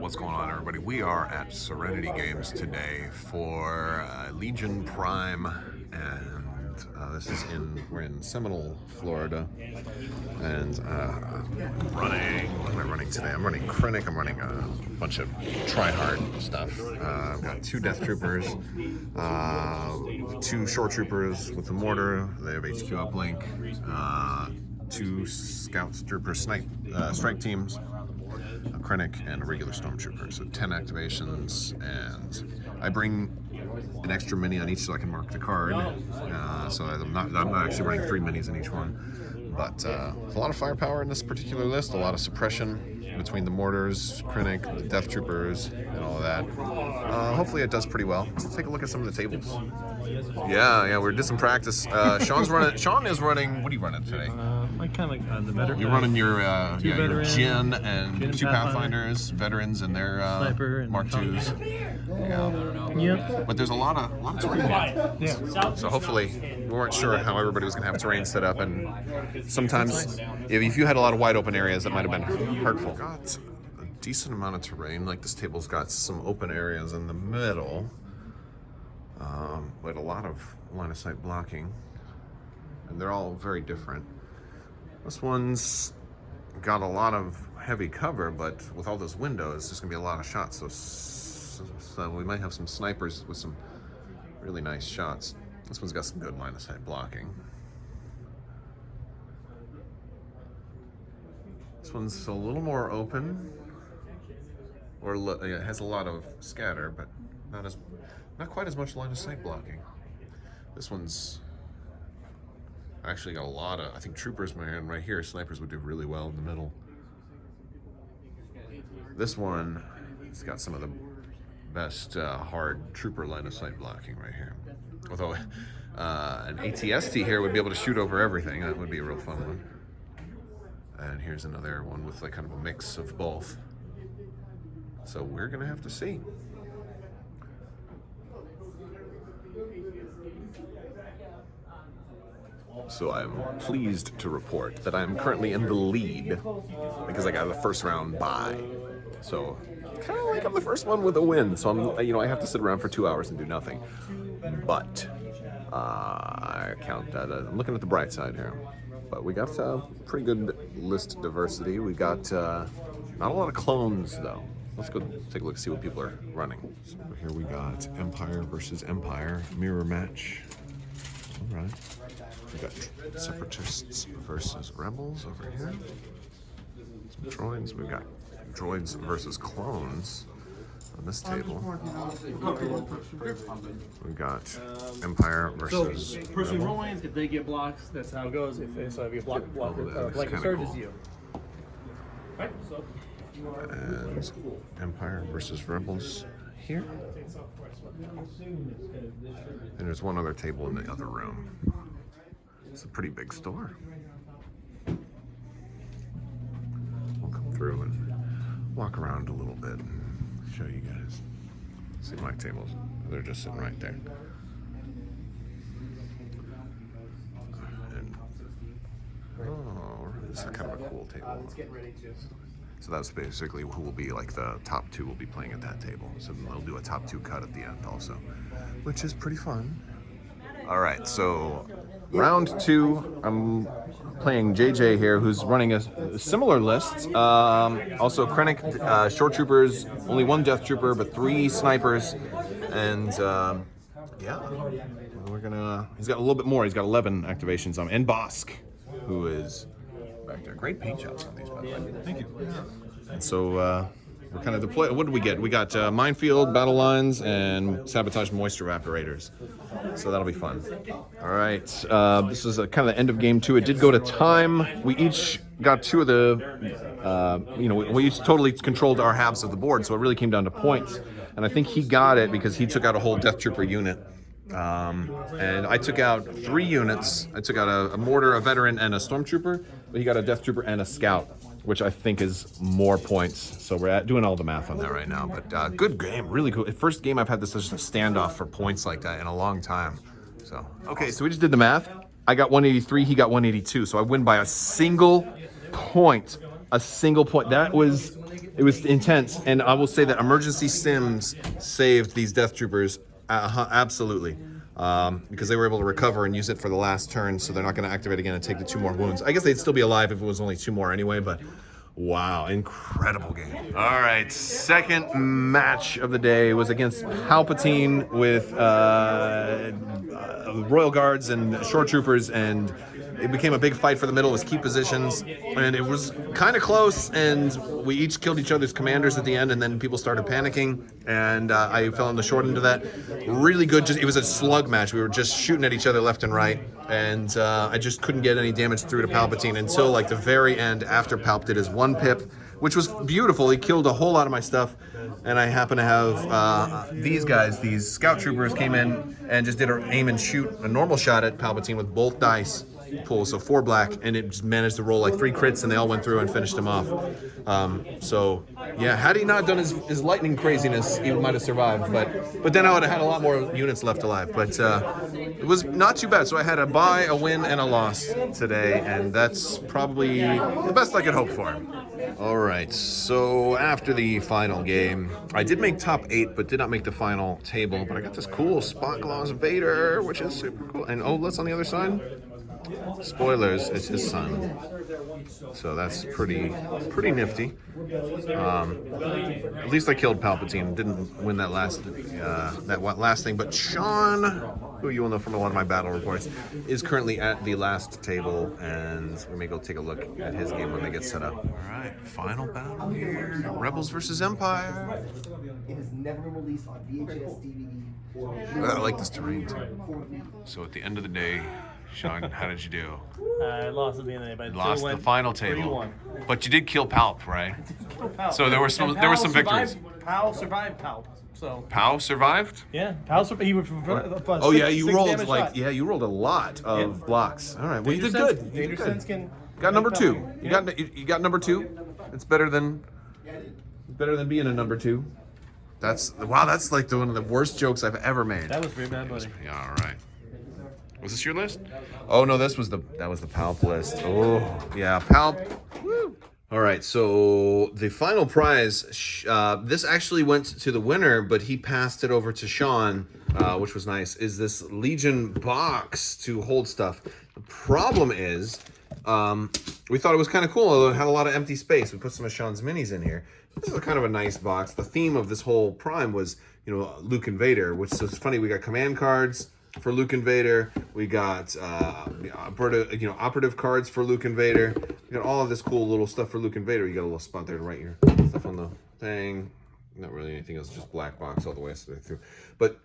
What's going on, everybody? We are at Serenity Games today for Legion Prime, and this is we're in Seminole, Florida, and running. What am I running today? I'm running Krennic. I'm running a bunch of try-hard stuff. I've got 2 Death Troopers, 2 Short Troopers with the mortar. They have HQ uplink. 2 Scouts, Troopers, strike teams, a Krennic, and a regular Stormtrooper. So 10 activations, and I bring an extra mini on each so I can mark the card. So I'm not actually running 3 minis in each one. But there's a lot of firepower in this particular list, a lot of suppression between the mortars, Krennic, the Death Troopers, and all of that. Hopefully it does pretty well. Let's take a look at some of the tables. Yeah, we did some practice. Sean is running. What are you running today? I kind of like the veteran. You're running your Jin and 2 Pathfinders, veterans, and their Sniper and Mark IIs. Yeah. But there's a lot of terrain. Yeah. So hopefully, we weren't sure how everybody was going to have terrain set up, and sometimes if you had a lot of wide open areas, that might have been hurtful. Got a decent amount of terrain. Like this table's got some open areas in the middle, but a lot of line of sight blocking, and they're all very different. This one's got a lot of heavy cover, but with all those windows, there's going to be a lot of shots. So we might have some snipers with some really nice shots. This one's got some good line of sight blocking. This one's a little more open, or it has a lot of scatter, but not quite as much line of sight blocking. This one's actually got a lot of, I think troopers, man, right here, snipers would do really well in the middle. This one, it's got some of the best hard trooper line of sight blocking right here. Although an ATST here would be able to shoot over everything. That would be a real fun one. And here's another one with like kind of a mix of both. So we're gonna have to see. So I'm pleased to report that I'm currently in the lead because I got the first round bye. So kind of like I'm the first one with a win. So I have to sit around for 2 hours and do nothing. But I count that. I'm looking at the bright side here. But we got pretty good list diversity. We got not a lot of clones though. Let's go take a look and see what people are running. So here we got Empire versus Empire mirror match. All right. We got Separatists versus Rebels over here. Some droids. We got droids versus clones on this table. We got Empire versus So, person Rebel. rolling, if they get blocks, that's how it goes. If you block, that's like kinda surge cool. is you. Right, so you are And Empire versus Rebels here. And there's one other table in the other room. It's a pretty big store. We'll come through and walk around a little bit and show you guys. See my tables, they're just sitting right there. And, this is kind of a cool table. So that's basically who will be like the top 2 will be playing at that table. So they'll do a top 2 cut at the end also, which is pretty fun. All right, so round 2, I'm playing JJ here, who's running a similar list. Also Krennic, Short Troopers, only 1 Death Trooper, but 3 Snipers. And yeah, he's got a little bit more. He's got 11 activations on, and Bosk, who is back there. Great paint jobs on these, by the way. Thank you. And so we're kind of deployed. What did we get? We got minefield, battle lines, and sabotage moisture evaporators. So that'll be fun. All right, this is kind of the end of game 2. It did go to time. We each got 2 of the, we each totally controlled our halves of the board, so it really came down to points. And I think he got it because he took out a whole Death Trooper unit. And I took out 3 units. I took out a mortar, a veteran, and a stormtrooper, but he got a Death Trooper and a scout, which I think is more points. So we're doing all the math on that right now. But good game, really cool. First game I've had this just a standoff for points like that in a long time. So okay, so we just did the math. I got 183, he got 182, so I win by a single point a single point. It was intense. And I will say that emergency stims saved these Death Troopers absolutely. Because they were able to recover and use it for the last turn, so they're not going to activate again and take the 2 more wounds. I guess they'd still be alive if it was only 2 more anyway, but wow, incredible game. All right, second match of the day was against Palpatine with Royal Guards and Shore Troopers, and it became a big fight for the middle. It was key positions, and it was kind of close, and we each killed each other's commanders at the end, and then people started panicking, and I fell on the short end of that. Really good. It was a slug match. We were just shooting at each other left and right, and I just couldn't get any damage through to Palpatine until like the very end after Palp did his 1 pip, which was beautiful. He killed a whole lot of my stuff, and I happen to have these guys, these scout troopers came in and just did an aim and shoot a normal shot at Palpatine with both dice pool, so 4 black, and it just managed to roll like 3 crits, and they all went through and finished him off. So yeah, had he not done his lightning craziness, he might have survived, but then I would have had a lot more units left alive. But it was not too bad. So I had a bye, a win, and a loss today, and that's probably the best I could hope for. All right, so after the final game, I did make top 8, but did not make the final table. But I got this cool Spot Claws Vader, which is super cool. And oh, let's on the other side. Spoilers, it's his son. So that's pretty nifty. At least I killed Palpatine. Didn't win that last thing. But Sean, who you will know from a lot of my battle reports, is currently at the last table, and we may go take a look at his game when they get set up. All right, final battle here: Rebels versus Empire. It is never released on VHS, DVD. I like this terrain too. So at the end of the day, Sean, how did you do? I lost at the end of the day, but Lost the final table. 3-1. But you did kill Palp, right? Pal. So there were some victories. Pal survived Palp. So Pal survived? yeah, Pal survived. He was Oh yeah, you rolled you rolled a lot of blocks. All right, well you did good. You did good. Got number 2. You got number 2. It's better than being a number 2. That's like one of the worst jokes I've ever made. That was pretty bad, buddy. Yeah, all right. Was this your list? Oh no, that was the Palp list. Oh yeah, Palp. Woo. All right, so the final prize. This actually went to the winner, but he passed it over to Sean, which was nice. Is this Legion box to hold stuff? The problem is, we thought it was kind of cool, although it had a lot of empty space. We put some of Sean's minis in here. This is kind of a nice box. The theme of this whole prime was, Luke and Vader, which is funny. We got command cards for Luke and Vader. We got operative cards for Luke and Vader. We got all of this cool little stuff for Luke and Vader. You got a little spot there to write your stuff on the thing. Not really anything else, just black box all the way through. But